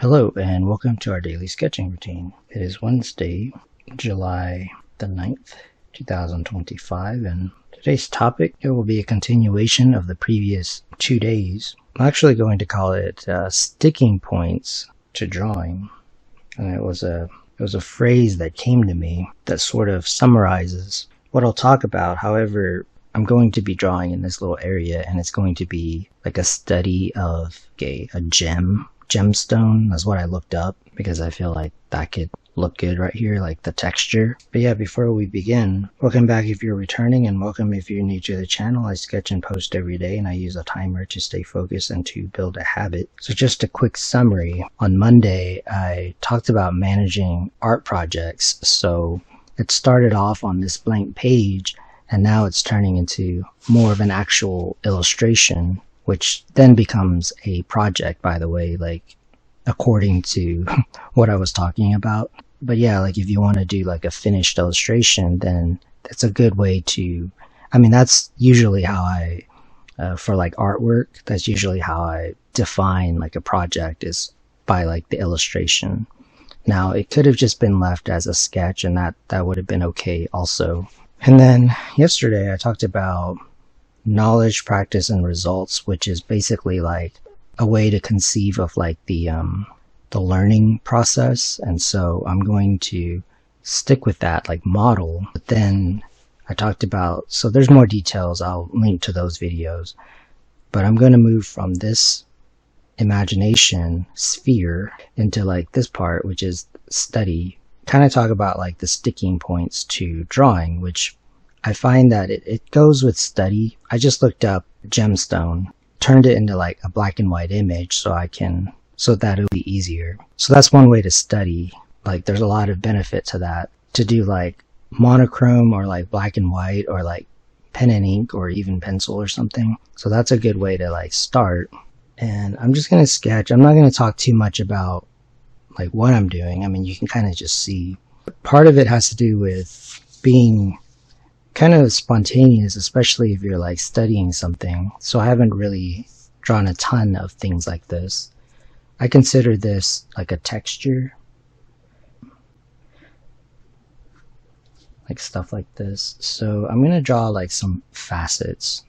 Hello and welcome to our daily sketching routine. It is Wednesday, July the 9th, 2025, and today's topic, it will be a continuation of the previous 2 days. I'm actually going to call it sticking points to drawing. And it was a phrase that came to me that sort of summarizes what I'll talk about. However, I'm going to be drawing in this little area, and it's going to be like a study of a gemstone. That's what I looked up because I feel like that could look good right here, like the texture. But yeah, before we begin, welcome back if you're returning, and welcome if you're new to the channel. I sketch and post every day, and I use a timer to stay focused and to build a habit. So just a quick summary. On Monday, I talked about managing art projects. So it started off on this blank page, and now it's turning into more of an actual illustration, which then becomes a project, by the way, like according to what I was talking about. But yeah, like if you want to do like a finished illustration, then that's a good way to, that's usually how I, for like artwork, that's usually how I define like a project, is by like the illustration. Now it could have just been left as a sketch, and that would have been okay also. And then yesterday I talked about knowledge, practice, and results, which is basically like a way to conceive of like the learning process. And so I'm going to stick with that like model. But then I talked about, so there's more details, I'll link to those videos, but I'm going to move from this imagination sphere into like this part, which is study. Kind of talk about like the sticking points to drawing, which I find that it goes with study. I just looked up gemstone, turned it into like a black and white image so that it'll be easier. So that's one way to study. Like there's a lot of benefit to that, to do like monochrome or like black and white or like pen and ink or even pencil or something. So that's a good way to like start. And I'm just going to sketch. I'm not going to talk too much about like what I'm doing. You can kind of just see. Part of it has to do with being kind of spontaneous, especially if you're like studying something. So I haven't really drawn a ton of things like this. I consider this like a texture, like stuff like this. So I'm going to draw like some facets.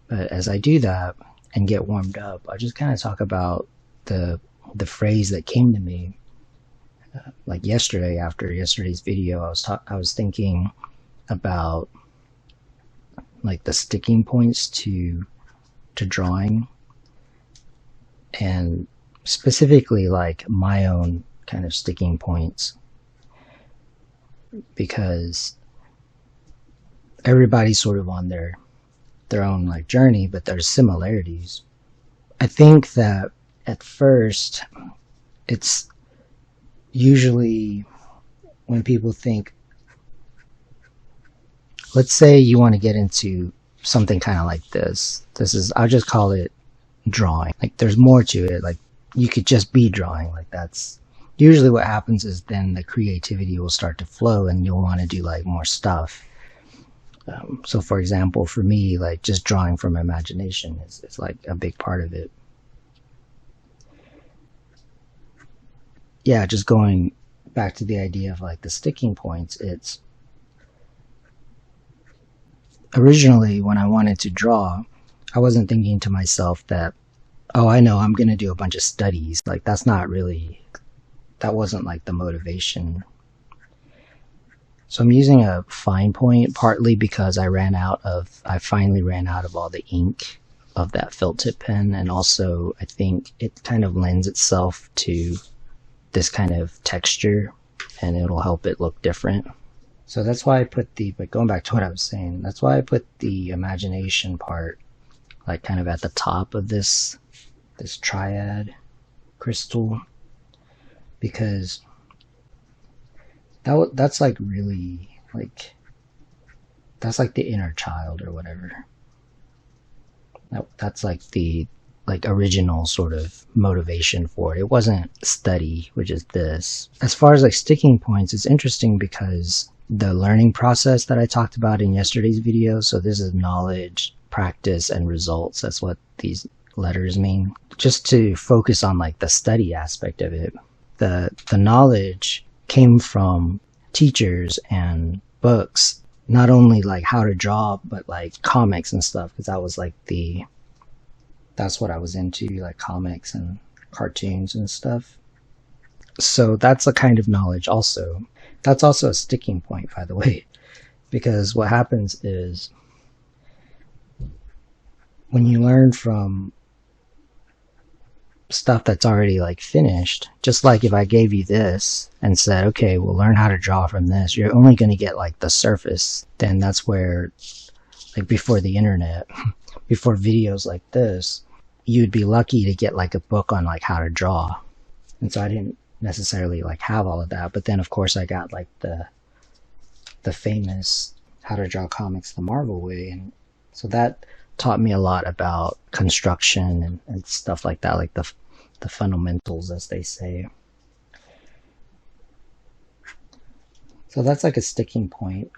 But as I do that and get warmed up, I just kind of talk about the phrase that came to me. Like yesterday, after yesterday's video, I was thinking about like the sticking points to drawing, and specifically like my own kind of sticking points, because everybody's sort of on their own like journey, but there's similarities. I think that at first it's usually when people think, let's say you want to get into something kind of like this. I'll just call it drawing. Like there's more to it. Like you could just be drawing. Like that's usually what happens, is then the creativity will start to flow and you'll want to do like more stuff. So for example, for me, like just drawing from imagination is like a big part of it. Yeah, just going back to the idea of like the sticking points, it's originally when I wanted to draw, I wasn't thinking to myself that, oh, I know I'm going to do a bunch of studies. Like that wasn't like the motivation. So I'm using a fine point, partly because I finally ran out of all the ink of that felt tip pen, and also I think it kind of lends itself to this kind of texture and it'll help it look different. So that's why I put but going back to what I was saying, that's why I put the imagination part like kind of at the top of this triad crystal, because that's like really like, that's like the inner child or whatever. That's like the original sort of motivation for it. It wasn't study, which is this. As far as like sticking points, it's interesting because the learning process that I talked about in yesterday's video, so this is knowledge, practice, and results. That's what these letters mean, just to focus on like the study aspect of it. The knowledge came from teachers and books, not only like how to draw, but like comics and stuff, because that was like that's what I was into, like comics and cartoons and stuff. So that's a kind of knowledge also. That's also a sticking point, by the way, because what happens is when you learn from stuff that's already like finished, just like if I gave you this and said, okay, we'll learn how to draw from this, you're only going to get like the surface. Then that's where, like before the internet, before videos like this, you'd be lucky to get like a book on like how to draw. And so I didn't necessarily like have all of that, but then of course I got like the famous How to Draw Comics the Marvel Way, and so that taught me a lot about construction and stuff like that, like the fundamentals, as they say. So that's like a sticking point,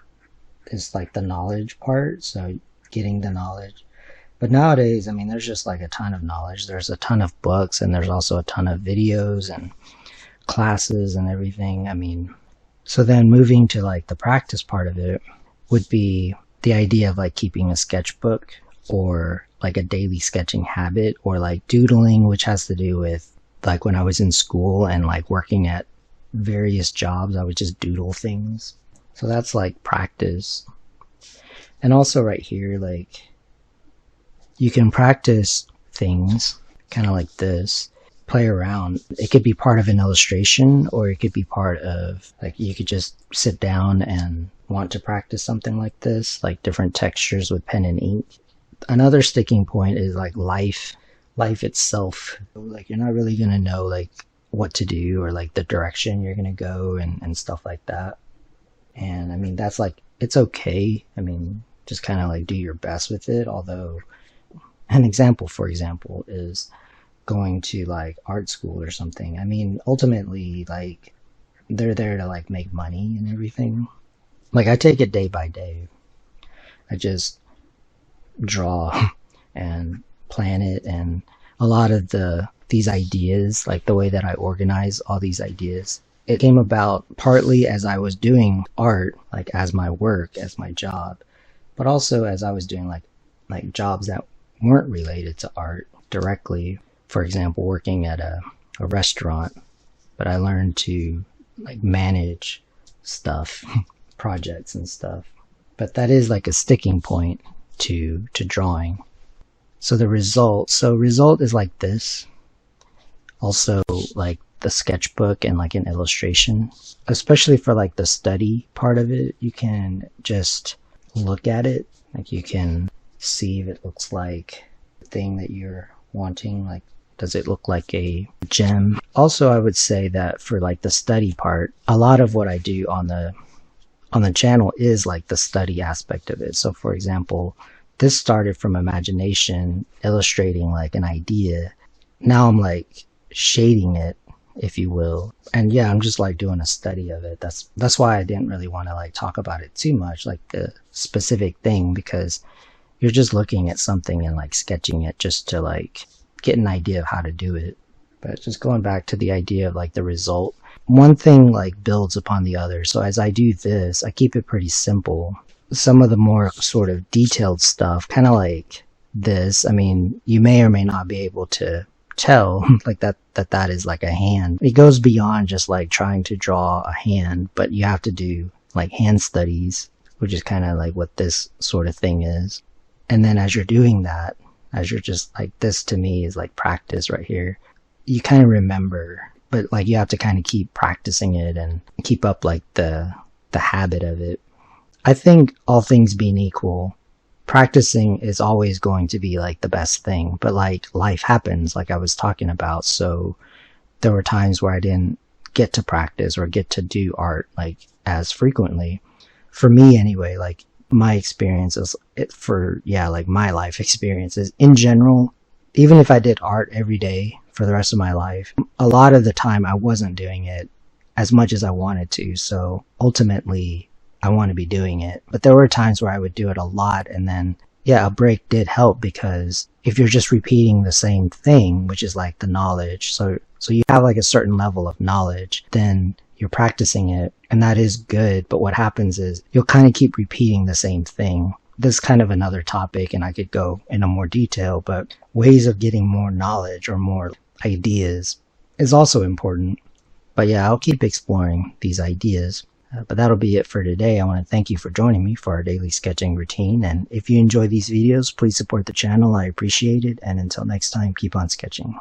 is like the knowledge part, so getting the knowledge. But nowadays, I mean, there's just like a ton of knowledge. There's a ton of books, and there's also a ton of videos and classes and everything. I mean, so then moving to like the practice part of it would be the idea of like keeping a sketchbook, or like a daily sketching habit, or like doodling, which has to do with like when I was in school and like working at various jobs, I would just doodle things. So that's like practice. And also right here, like you can practice things kind of like this, play around. It could be part of an illustration, or it could be part of like, you could just sit down and want to practice something like this, like different textures with pen and ink. Another sticking point is like life itself. Like you're not really going to know like what to do, or like the direction you're going to go and stuff like that. And I mean, that's like, it's okay. I mean, just kind of like do your best with it. Although an example, for example, is going to like art school or something. I mean, ultimately, like they're there to like make money and everything. Like I take it day by day. I just draw and plan it, and a lot of these ideas, like the way that I organize all these ideas, it came about partly as I was doing art, like as my work, as my job, but also as I was doing like jobs that weren't related to art directly. For example, working at a restaurant, but I learned to like manage stuff, projects and stuff. But that is like a sticking point to drawing. So the result is like this. Also like the sketchbook and like an illustration, especially for like the study part of it, you can just look at it. Like you can see if it looks like the thing that you're wanting, like does it look like a gem? Also, I would say that for like the study part, a lot of what I do on the channel is like the study aspect of it. So for example, this started from imagination, illustrating like an idea. Now I'm like shading it, if you will. And yeah, I'm just like doing a study of it. That's why I didn't really want to like talk about it too much, like the specific thing, because you're just looking at something and like sketching it just to like get an idea of how to do it. But just going back to the idea of like the result, one thing like builds upon the other. So as I do this, I keep it pretty simple. Some of the more sort of detailed stuff, kind of like this, I mean, you may or may not be able to tell like that is like a hand. It goes beyond just like trying to draw a hand, but you have to do like hand studies, which is kind of like what this sort of thing is. And then as you're doing that, as you're just like, this to me is like practice right here. You kind of remember, but like you have to kind of keep practicing it and keep up like the habit of it. I think all things being equal, practicing is always going to be like the best thing, but like life happens, like I was talking about. So there were times where I didn't get to practice or get to do art like as frequently. For me anyway, like my experiences like my life experiences in general, even if I did art every day for the rest of my life, a lot of the time I wasn't doing it as much as I wanted to. So ultimately I want to be doing it. But there were times where I would do it a lot, and then yeah, a break did help, because if you're just repeating the same thing, which is like the knowledge, so you have like a certain level of knowledge, then you're practicing it, and that is good. But what happens is you'll kind of keep repeating the same thing. This is kind of another topic, and I could go into more detail, but ways of getting more knowledge or more ideas is also important. But yeah, I'll keep exploring these ideas. But that'll be it for today. I want to thank you for joining me for our daily sketching routine. And if you enjoy these videos, please support the channel. I appreciate it. And until next time, keep on sketching.